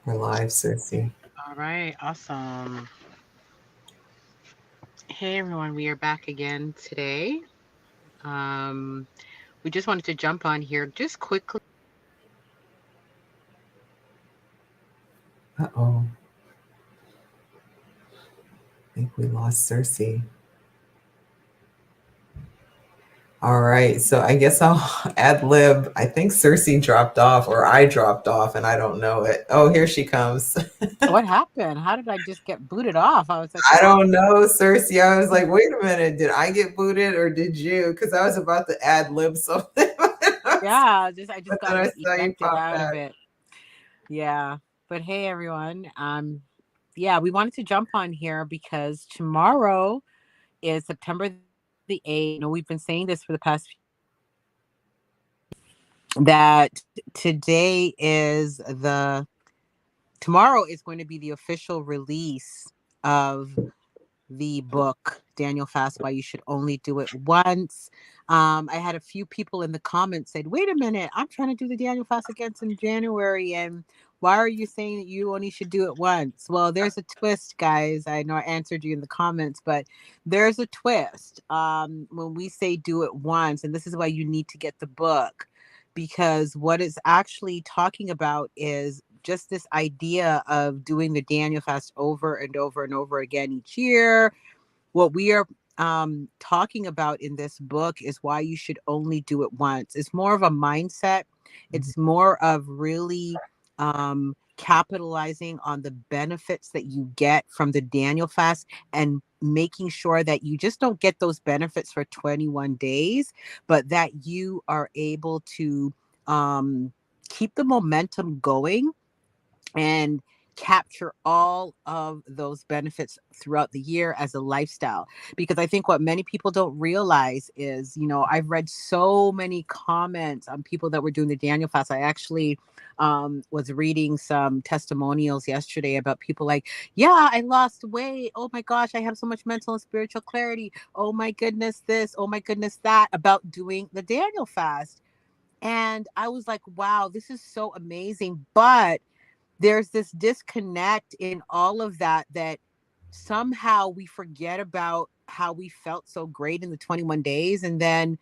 We're live, Sersie. All right, awesome. Hey everyone, we are back again today. Um, we just wanted to jump on here just quickly. Uh-oh. I think we lost Sersie. All right, so I guess I'll ad lib. I think Sersie dropped off, or I dropped off, and I don't know it. Oh, here she comes. What happened? How did I just get booted off? I was like, I what don't happened? know, Cersei. I was like, wait a minute, did I get booted or did you? Because I was about to ad lib something, Yeah, just I just but then got I like saw you ejected pop out of back. it. Yeah. But hey everyone. Yeah, we wanted to jump on here because tomorrow is September the 8th. You know, we've been saying this for the past few that today is the tomorrow is going to be the official release of the book Daniel Fast Why You Should Only Do It Once. I had a few people in the comments said, "Wait a minute, I'm trying to do the Daniel Fast against in January, and why are you saying that you only should do it once?" Well, there's a twist, guys. I know I answered you in the comments, but there's a twist. When we say do it once, and this is why you need to get the book, because what it's actually talking about is just this idea of doing the Daniel fast over and over and over again each year. What we are talking about in this book is why you should only do it once. It's more of a mindset. It's more of really capitalizing on the benefits that you get from the Daniel fast and making sure that you just don't get those benefits for 21 days, but that you are able to keep the momentum going and capture all of those benefits throughout the year as a lifestyle. Because I think what many people don't realize is, you know, I've read so many comments on people that were doing the Daniel fast. I actually was reading some testimonials yesterday about people like, yeah, I lost weight, oh my gosh, I have so much mental and spiritual clarity, oh my goodness this, oh my goodness that, about doing the Daniel fast. And I was like, wow, this is so amazing. But there's this disconnect in all of that, that somehow we forget about how we felt so great in the 21 days, and then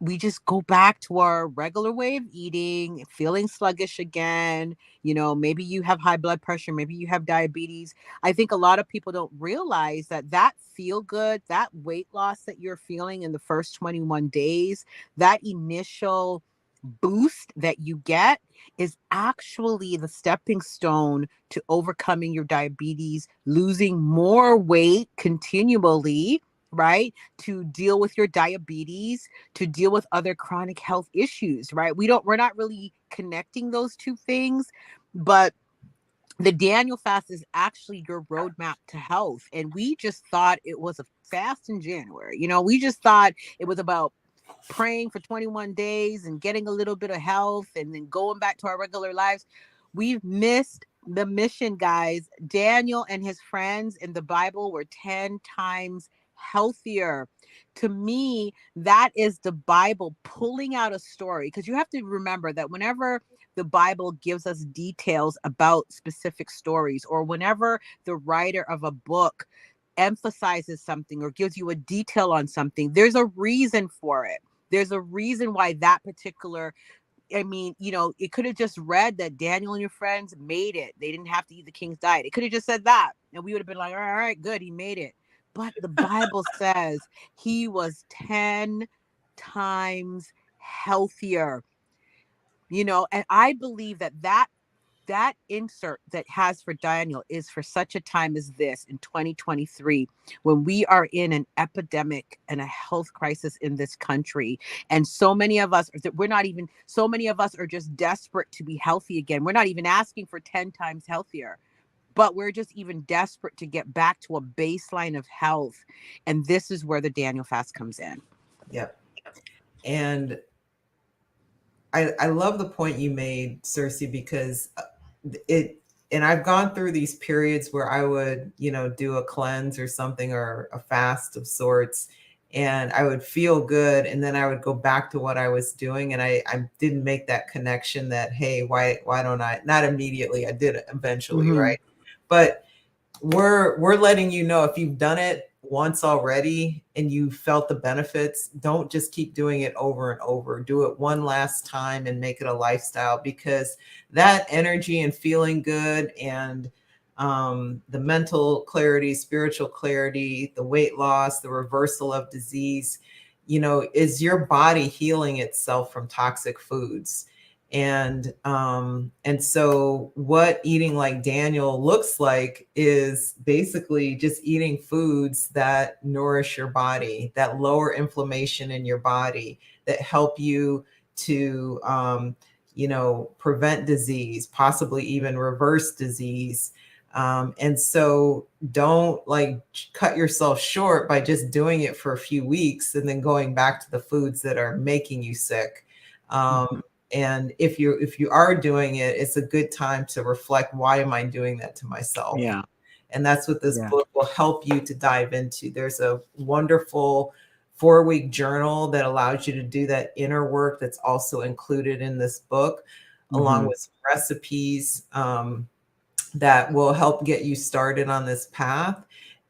we just go back to our regular way of eating, feeling sluggish again. You know, maybe you have high blood pressure, maybe you have diabetes. I think a lot of people don't realize that that feel good, that weight loss that you're feeling in the first 21 days, that initial boost that you get is actually the stepping stone to overcoming your diabetes, losing more weight continually, right? To deal with your diabetes, to deal with other chronic health issues, right? We're not really connecting those two things, but the Daniel fast is actually your roadmap to health. And we just thought it was a fast in January. You know, we just thought it was about praying for 21 days and getting a little bit of health and then going back to our regular lives. We've missed the mission, guys. Daniel and his friends in the Bible were 10 times healthier. To me, that is the Bible pulling out a story, because you have to remember that whenever the Bible gives us details about specific stories, or whenever the writer of a book emphasizes something or gives you a detail on something, there's a reason for it. There's a reason why that particular, I mean, you know, it could have just read that Daniel and your friends made it. They didn't have to eat the king's diet. It could have just said that. And we would have been like, all right, good, he made it. But the Bible says he was 10 times healthier, you know, and I believe that that insert that has for Daniel is for such a time as this in 2023, when we are in an epidemic and a health crisis in this country. And so many of us, we're not even, so many of us are just desperate to be healthy again. We're not even asking for 10 times healthier, but we're just even desperate to get back to a baseline of health. And this is where the Daniel fast comes in. Yep. And I love the point you made, Cersei, because it, and I've gone through these periods where I would, do a cleanse or something, or a fast of sorts. and I would feel good, and then I would go back to what I was doing, and I didn't make that connection that, hey, why don't I, not immediately, I did it eventually, Mm-hmm. right? But we're letting you know, if you've done it once already and you felt the benefits, don't just keep doing it over and over. Do it one last time and make it a lifestyle, because that energy and feeling good, and the mental clarity, spiritual clarity, the weight loss, the reversal of disease, is your body healing itself from toxic foods. And so what eating like Daniel looks like is basically just eating foods that nourish your body, that lower inflammation in your body, that help you to prevent disease, possibly even reverse disease. And so don't like cut yourself short by just doing it for a few weeks and then going back to the foods that are making you sick. Mm-hmm. And if you are doing it, it's a good time to reflect, why am I doing that to myself? Yeah. And that's what this Yeah. book will help you to dive into. There's a wonderful 4-week journal that allows you to do that inner work, that's also included in this book, along Mm-hmm. with some recipes that will help get you started on this path.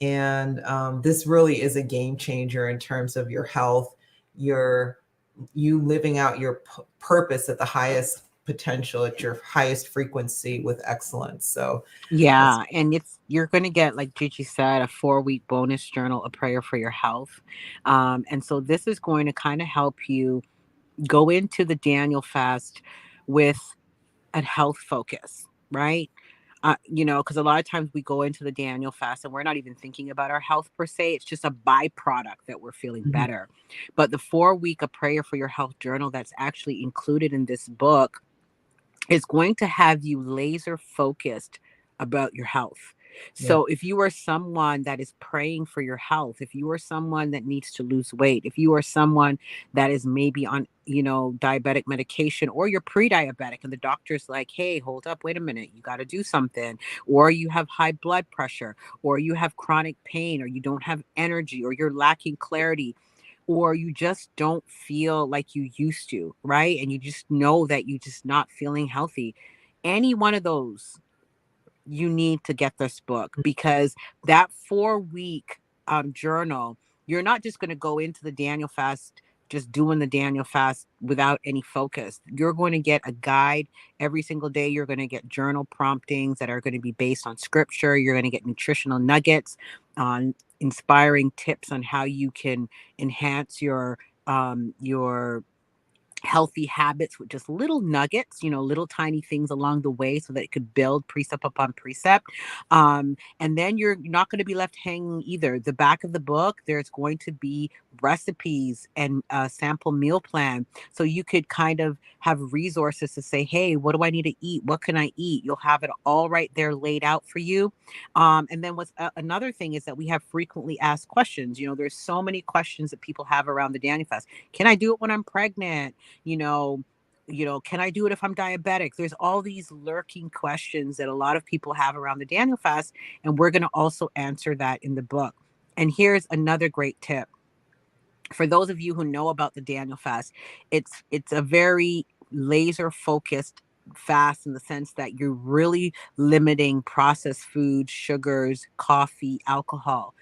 And this really is a game changer in terms of your health, your you living out your purpose at the highest potential, at your highest frequency with excellence. So that's Yeah, and you're going to get, like Gigi said, a 4-week bonus journal, a prayer for your health. And so this is going to kind of help you go into the Daniel fast with a health focus, right? Because a lot of times we go into the Daniel fast and we're not even thinking about our health per se. It's just a byproduct that we're feeling Mhm. better. But the 4-week a prayer for your health journal that's actually included in this book is going to have you laser focused about your health. Yeah. So if you are someone that is praying for your health, if you are someone that needs to lose weight, if you are someone that is maybe on, diabetic medication, or you're pre-diabetic and the doctor's like, "Hey, hold up, wait a minute, you got to do something," or you have high blood pressure, or you have chronic pain, or you don't have energy, or you're lacking clarity, or you just don't feel like you used to, right? And you just know that you just not feeling healthy. Any one of those, you need to get this book, because that 4-week journal, you're not just going to go into the Daniel fast just doing the Daniel fast without any focus. You're going to get a guide every single day. You're going to get journal promptings that are going to be based on scripture. You're going to get nutritional nuggets on inspiring tips on how you can enhance your healthy habits with just little nuggets, little tiny things along the way, so that it could build precept upon precept. And then you're not going to be left hanging either. The back of the book, there's going to be recipes and a sample meal plan. So you could kind of have resources to say, hey, what do I need to eat? What can I eat? You'll have it all right there laid out for you. And then what's another thing is that we have frequently asked questions. There's so many questions that people have around the Daniel Fast. Can I do it when I'm pregnant? you know can I do it if I'm diabetic? There's all these lurking questions that a lot of people have around the Daniel fast, and we're going to also answer that in the book. And here's another great tip for those of you who know about the Daniel fast. It's a very laser focused fast, in the sense that you're really limiting processed foods, sugars, coffee, alcohol.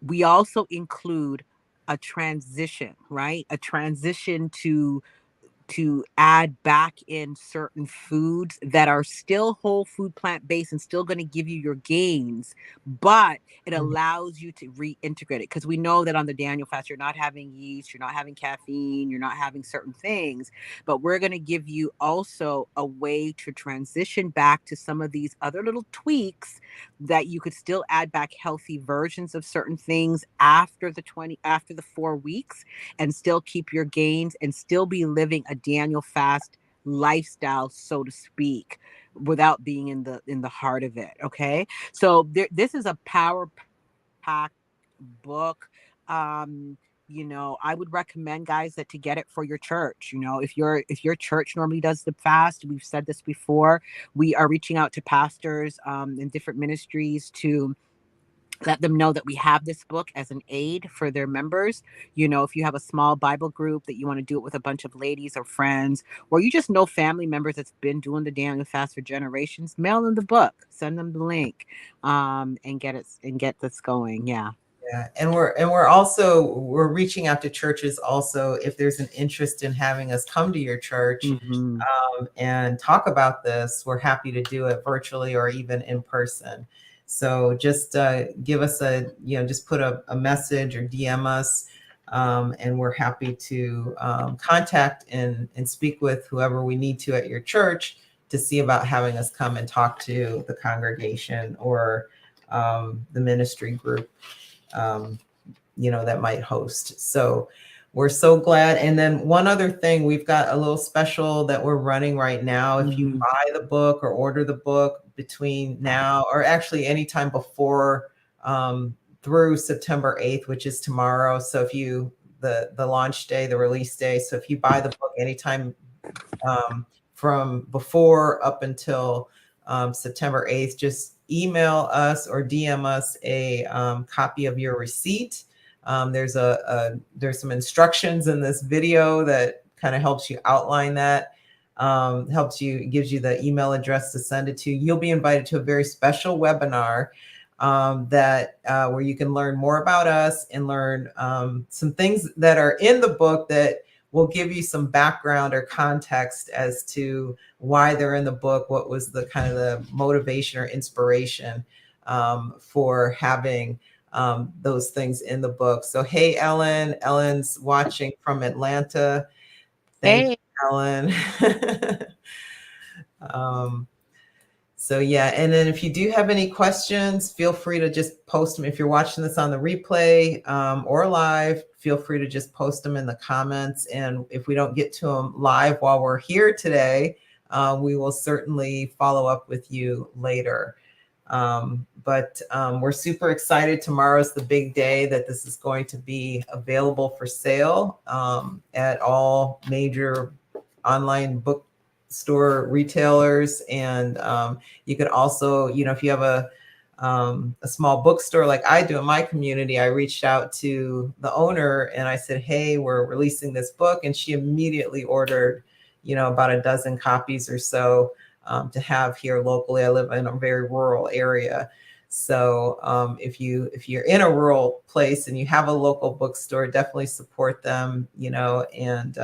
We also include a transition, right? A transition to add back in certain foods that are still whole food, plant based, and still going to give you your gains, but it Mhm. allows you to reintegrate it, because we know that on the Daniel fast you're not having yeast, you're not having caffeine, you're not having certain things. But we're going to give you also a way to transition back to some of these other little tweaks, that you could still add back healthy versions of certain things after the 4 weeks, and still keep your gains and still be living a Daniel fast lifestyle, so to speak, without being in the heart of it. Okay, so this is a power packed book. I would recommend, guys, that to get it for your church. If your church normally does the fast, we've said this before, we are reaching out to pastors in different ministries to let them know that we have this book as an aid for their members. You know, if you have a small Bible group that you want to do it with a bunch of ladies or friends, or you just know family members that's been doing the Daniel fast for generations, mail them the book, send them the link, and get this going. Yeah. Yeah, and we're reaching out to churches also if there's an interest in having us come to your church Mm-hmm. and talk about this. We're happy to do it virtually or even in person. So just give us just put a message or DM us, and we're happy to contact and speak with whoever we need to at your church to see about having us come and talk to the congregation or the ministry group um, that might host. So we're so glad. And then one other thing, we've got a little special that we're running right now. If you buy the book or order the book between now, or actually anytime before through September 8th, which is tomorrow. So if you, the launch day, the release day. So if you buy the book anytime from before up until September 8th, just email us or DM us a copy of your receipt. There's some instructions in this video that kind of helps you outline that, gives you the email address to send it to. You'll be invited to a very special webinar where you can learn more about us and learn some things that are in the book that will give you some background or context as to why they're in the book, what was the kind of the motivation or inspiration for having those things in the book. So, hey, Ellen. Ellen's watching from Atlanta. Thank you, Ellen. So yeah, and then if you do have any questions, feel free to just post them. If you're watching this on the replay or live, feel free to just post them in the comments. And if we don't get to them live while we're here today, we will certainly follow up with you later. But we're super excited. Tomorrow's the big day that this is going to be available for sale at all major online bookstore retailers. And you could also, if you have a small bookstore like I do in my community, I reached out to the owner and I said, hey, we're releasing this book. And she immediately ordered, about a dozen copies or so to have here locally. I live in a very rural area. So if you're in a rural place and you have a local bookstore, definitely support them, and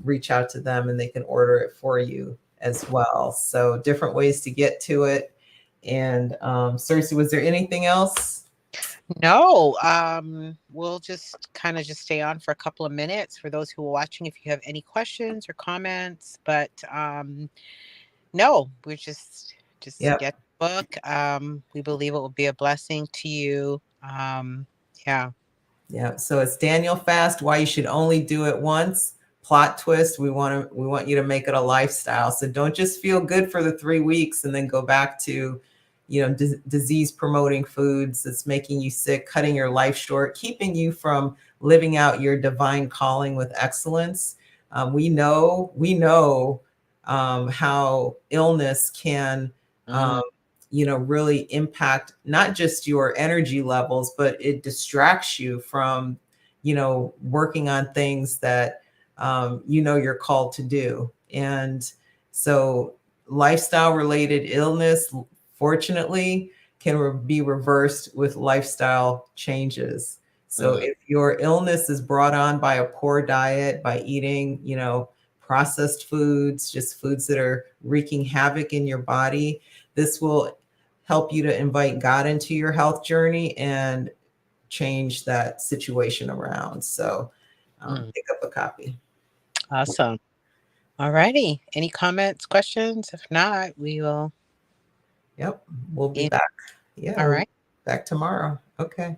reach out to them and they can order it for you as well. So different ways to get to it. And Sersie, was there anything else? No, we'll just kind of just stay on for a couple of minutes for those who are watching if you have any questions or comments. But no, we're just Yep. get the book. We believe it will be a blessing to you. Yeah. Yeah. So it's Daniel Fast, Why You Should Only Do It Once. Plot twist. We want you to make it a lifestyle. So don't just feel good for the 3 weeks and then go back to, disease promoting foods that's making you sick, cutting your life short, keeping you from living out your divine calling with excellence. We know how illness can, really impact not just your energy levels, but it distracts you from, working on things that, you're called to do. And so lifestyle related illness, fortunately, can be reversed with lifestyle changes. So if your illness is brought on by a poor diet, by eating, processed foods, just foods that are wreaking havoc in your body, this will help you to invite God into your health journey and change that situation around. So pick up a copy. Awesome. All righty. Any comments, questions? If not, we will. Yep. We'll be back. Yeah. All right. Back tomorrow. Okay.